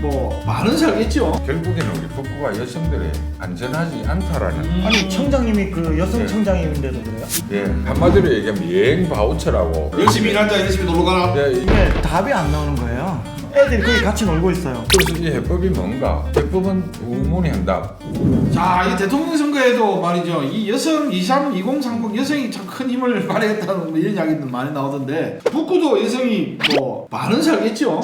뭐 많은 살겠죠. 결국에는 우리 북구가 여성들의 안전하지 않다라는 아니 청장님이 그 여성 네. 청장님인데도 그래요? 예, 한마디로 얘기하면 여행 바우처라고. 열심히 일한 자 열심히 놀러 가라. 예, 이게 답이 안 나오는 거예요. 애들이 거기 같이 놀고 있어요. 그래서 이 해법이 뭔가? 해법은 우문이 한다. 자, 이 대통령 선거에도 말이죠. 이 여성 23, 2030 여성이 참 큰 힘을 발휘했다는 뭐 이런 이야기들 많이 나오던데 북구도 여성이 뭐 많은 살겠죠.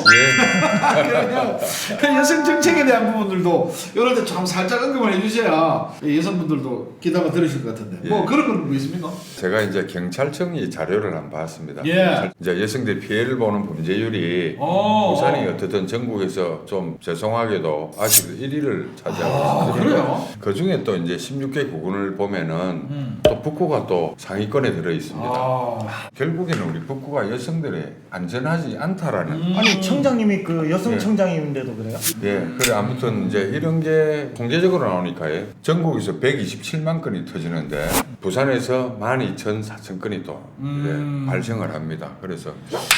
예. 그냥 여성 정책에 대한 부분들도 이럴 때 참 살짝 언급을 해주셔야 여성분들도 귀담아 들으실 것 같은데 뭐 예. 그런 건 뭐 있습니까? 제가 이제 경찰청이 자료를 한번 봤습니다. 예. 이제 여성들이 피해를 보는 범죄율이 부산이 어떻든 전국에서 좀 죄송하게도 아직 1위를 차지하고 있습니다. 그래요? 그 중에 또 이제 16개 구군을 보면은 또 북구가 또 상위권에 들어 있습니다. 결국에는 우리 북구가 여성들의 안전하지 않다라는. 아니 청장님이 그 여성 예. 청장님인데도 그래요? 예, 그래 아무튼 이제 이런 게 통계적으로 나오니까요. 전국에서 127만 건이 터지는데 부산에서 12,400건이 또 발생을 합니다. 그래서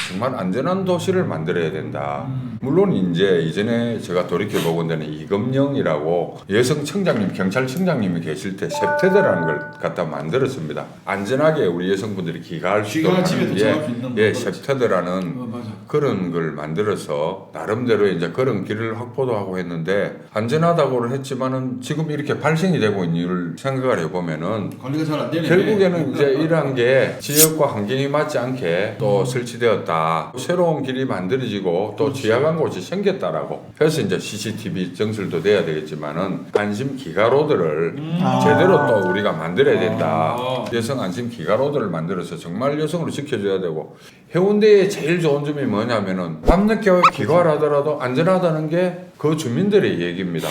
정말 안전한 도시를 만들어야 된다. 물론 이제 이전에 제가 돌이켜 보건대는 이금영이라고 여성 청장님, 경찰청장님이 계실 때 셉테드라는 걸 갖다 만들었습니다. 안전하게 우리 여성분들이 귀가할 수 있도록 집에 하는, 도착할 수 있는 예, 거. 셉테드라는 맞아. 그런 걸 만들어서 나름대로 이제 그런 길을 확보도 하고 했는데 안전하다고는 했지만은 지금 이렇게 발생이 되고 있는 이유를 생각을 해보면은 관리가 잘 안 되네. 결국에는 이제 이러한 게 지역과 환경이 맞지 않게 또 설치되었다. 새로운 길이 만들어지고 또 취약한 곳이 생겼다라고. 그래서 이제 CCTV 정설도 돼야 되겠지만은 안심 기가로드를 제대로 또 우리가 만들어야 된다. 여성 안심 기가로드를 만들어서 정말 여성으로 지켜줘야 되고 해운대의 제일 좋은 점이 뭐냐면은 밤늦게 귀가를 하더라도 안전하다는 게 그 주민들의 얘기입니다.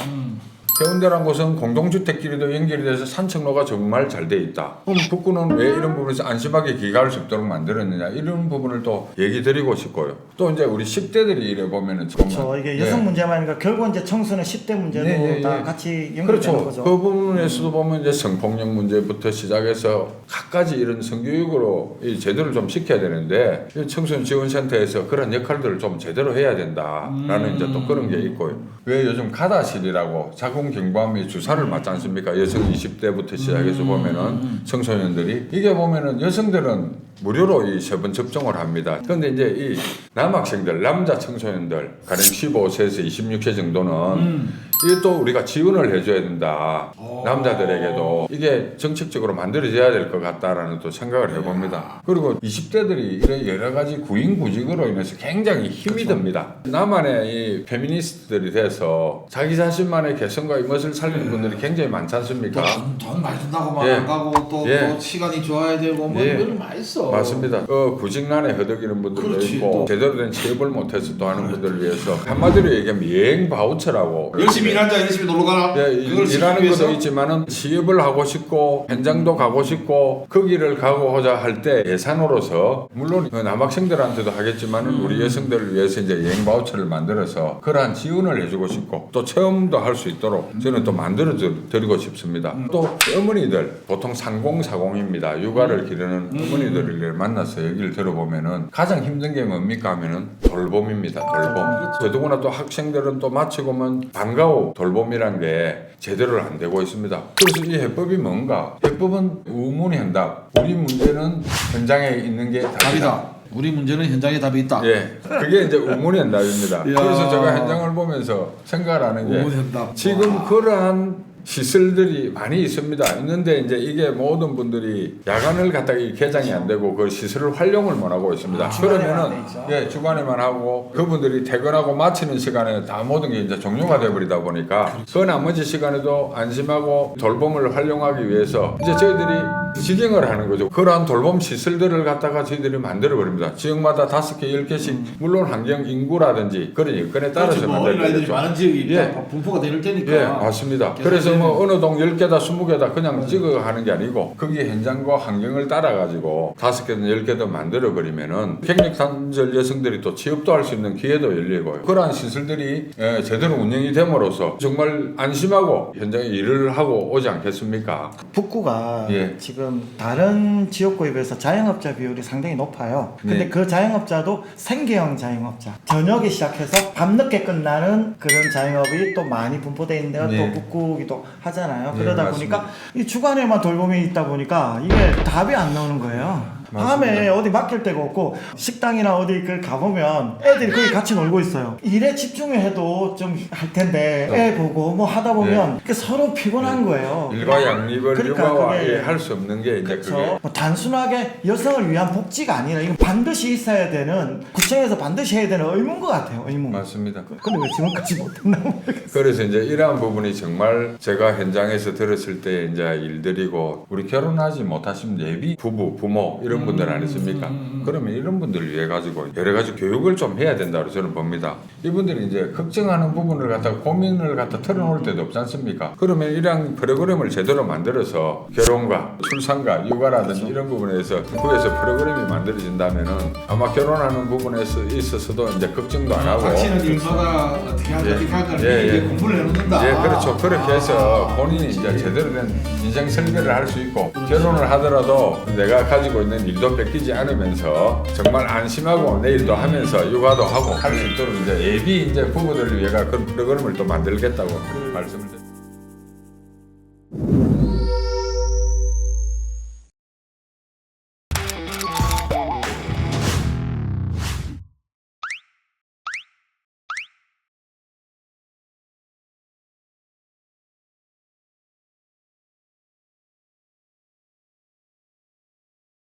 해운대란 곳은 공동주택끼리도 연결이 돼서 산책로가 정말 잘 돼 있다. 그럼 북구는 왜 이런 부분에서 안심하게 귀가할 수 있도록 만들었느냐 이런 부분을 또 얘기 드리고 싶고요. 또 이제 우리 10대들이 이래 보면은 정말 그렇죠. 이게 여성 문제만 아니라 결국 이제 청소년 10대 문제도 다 같이 연결되는 그렇죠. 거죠. 그 부분에서도 보면 이제 성폭력 문제부터 시작해서 각가지 이런 성교육으로 이 제대로 좀 시켜야 되는데 이 청소년 지원센터에서 그런 역할들을 좀 제대로 해야 된다라는 이제 또 그런 게 있고요. 왜 요즘 가다실이라고 자궁 경부암이 주사를 맞지 않습니까? 여성 20대부터 시작해서 보면은 청소년들이 이게 보면은 여성들은 무료로 이 세 번 접종을 합니다. 그런데 이제 이 남학생들, 남자 청소년들 가령 15세에서 26세 정도는 이것도 우리가 지원을 해줘야 된다. 남자들에게도 이게 정책적으로 만들어져야 될 것 같다라는 또 생각을 해봅니다. 그리고 20대들이 이런 여러 가지 구인구직으로 인해서 굉장히 힘이 듭니다. 나만의 이 페미니스트들이 돼서 자기 자신만의 개성과 이 멋을 살리는 분들이 굉장히 많지 않습니까? 돈 많이 준다고 예. 안 가고 또 시간이 좋아야 되고 뭐 예. 이런 많이 있어. 맞습니다. 구직난에 허덕이는 분들도 그렇지, 있고 또. 제대로 된 취업을 못해서 또 하는 분들을 위해서 한마디로 얘기하면 여행 바우처라고 열심히 일한 자 열심히 놀러 가라. 예, 그걸 일하는 시키기 위해서 것도 있지만은 취업을 하고 싶고 현장도 가고 싶고 거기를 가고자 할 때 예산으로서 물론 남학생들한테도 하겠지만은 우리 여성들을 위해서 이제 여행 바우처를 만들어서 그러한 지원을 해주고 싶고 또 체험도 할 수 있도록 저는 또 만들어 드리고 싶습니다. 또 어머니들 보통 3040입니다. 육아를 기르는 어머니들을 만나서 얘기를 들어보면은 가장 힘든 게 뭡니까 하면은 돌봄입니다. 돌봄. 더더구나 또 학생들은 또 마치고 오면 방과후 돌봄이란 게 제대로 안 되고 있습니다. 그래서 이 해법이 뭔가? 해법은 우문이 한다. 우리 문제는 현장에 있는 게 답이다. 우리 문제는 현장에 답이 있다. 예, 그게 이제 우문이 한답입니다. 그래서 제가 현장을 보면서 생각을 하는 게 우문이 한답. 지금 그러한 시설들이 많이 있습니다. 있는데 이제 이게 모든 분들이 야간을 갖다가 이 개장이 안 되고 그 시설을 활용을 못 하고 있습니다. 그러면은 예, 주간에만 하고 그분들이 퇴근하고 마치는 시간에 다 모든 게 이제 종료가 돼 버리다 보니까 그 나머지 시간에도 안심하고 돌봄을 활용하기 위해서 이제 저희들이 직영을 하는 거죠. 그러한 돌봄 시설들을 갖다가 저희들이 만들어 버립니다. 지역마다 5개, 10개씩 물론 환경 인구라든지 그런 여건에 따라서 그렇지, 뭐 어린아이들이 만들어야죠. 많은 지역이 예. 분포가 될 테니까. 예, 맞습니다. 그래서 네. 뭐 어느 동 10개다 20개다 그냥 찍어 하는 게 아니고 거기 현장과 환경을 따라 가지고 5개든 10개든 만들어 버리면은 객력단절 여성들이 또 취업도 할 수 있는 기회도 열리고요. 그러한 시설들이 제대로 운영이 됨으로써 정말 안심하고 현장에 일을 하고 오지 않겠습니까? 북구가 예. 지금 다른 지역구에 비해서 자영업자 비율이 상당히 높아요. 근데 네. 그 자영업자도 생계형 자영업자. 저녁에 시작해서 밤늦게 끝나는 그런 자영업이 또 많이 분포되어 있는 데가 네. 또 북구기도 하잖아요. 네, 그러다 맞습니다. 보니까 이 주간에만 돌봄이 있다 보니까 이게 답이 안 나오는 거예요. 밤에 맞습니다. 어디 맡길 데가 없고 식당이나 어디 그 가보면 애들이 거기 같이 놀고 있어요. 일에 집중해도 좀 할 텐데 애 보고 뭐 하다 보면 그 서로 피곤한 거예요. 일과 양립을 그러니까 육아와 그게- 할 수 없는 게 이제 그렇죠. 그게 뭐 단순하게 여성을 위한 복지가 아니라 이건 반드시 있어야 되는 구청에서 반드시 해야 되는 의무인 것 같아요. 의무. 맞습니다. 근데 왜 지금까지 못했나 모르겠어요. 그래서 이제 이러한 부분이 정말 제가 현장에서 들었을 때 이제 일들이고 우리 결혼하지 못하신 예비 부부, 부모 이런 분들 아니십니까? 그러면 이런 분들을 위해 가지고 여러 가지 교육을 좀 해야 된다고 저는 봅니다. 이분들이 이제 걱정하는 부분을 갖다가 고민을 갖다 털어놓을 때도 없지 않습니까? 그러면 이러한 프로그램을 제대로 만들어서 결혼과 출산과 육아라든지 이런 부분에서 구에서 프로그램이 만들어진다면은 아마 결혼하는 부분에 있어서도 이제 걱정도 안 하고 닥치는 일마다 어떻게 하자 어떻게 할까 예, 예. 공부를 해놓는다. 예, 그렇죠. 그렇게 해서 본인이 이제 제대로 된 인생 설계를 할 수 있고 결혼을 하더라도 내가 가지고 있는 일도 뺏기지 않으면서 정말 안심하고 내 일도 하면서 육아도 하고 할 수 있도록 이제 예비 이제 부부들을 위해가 그런 프로그램을 또 만들겠다고 말씀을 드립니다.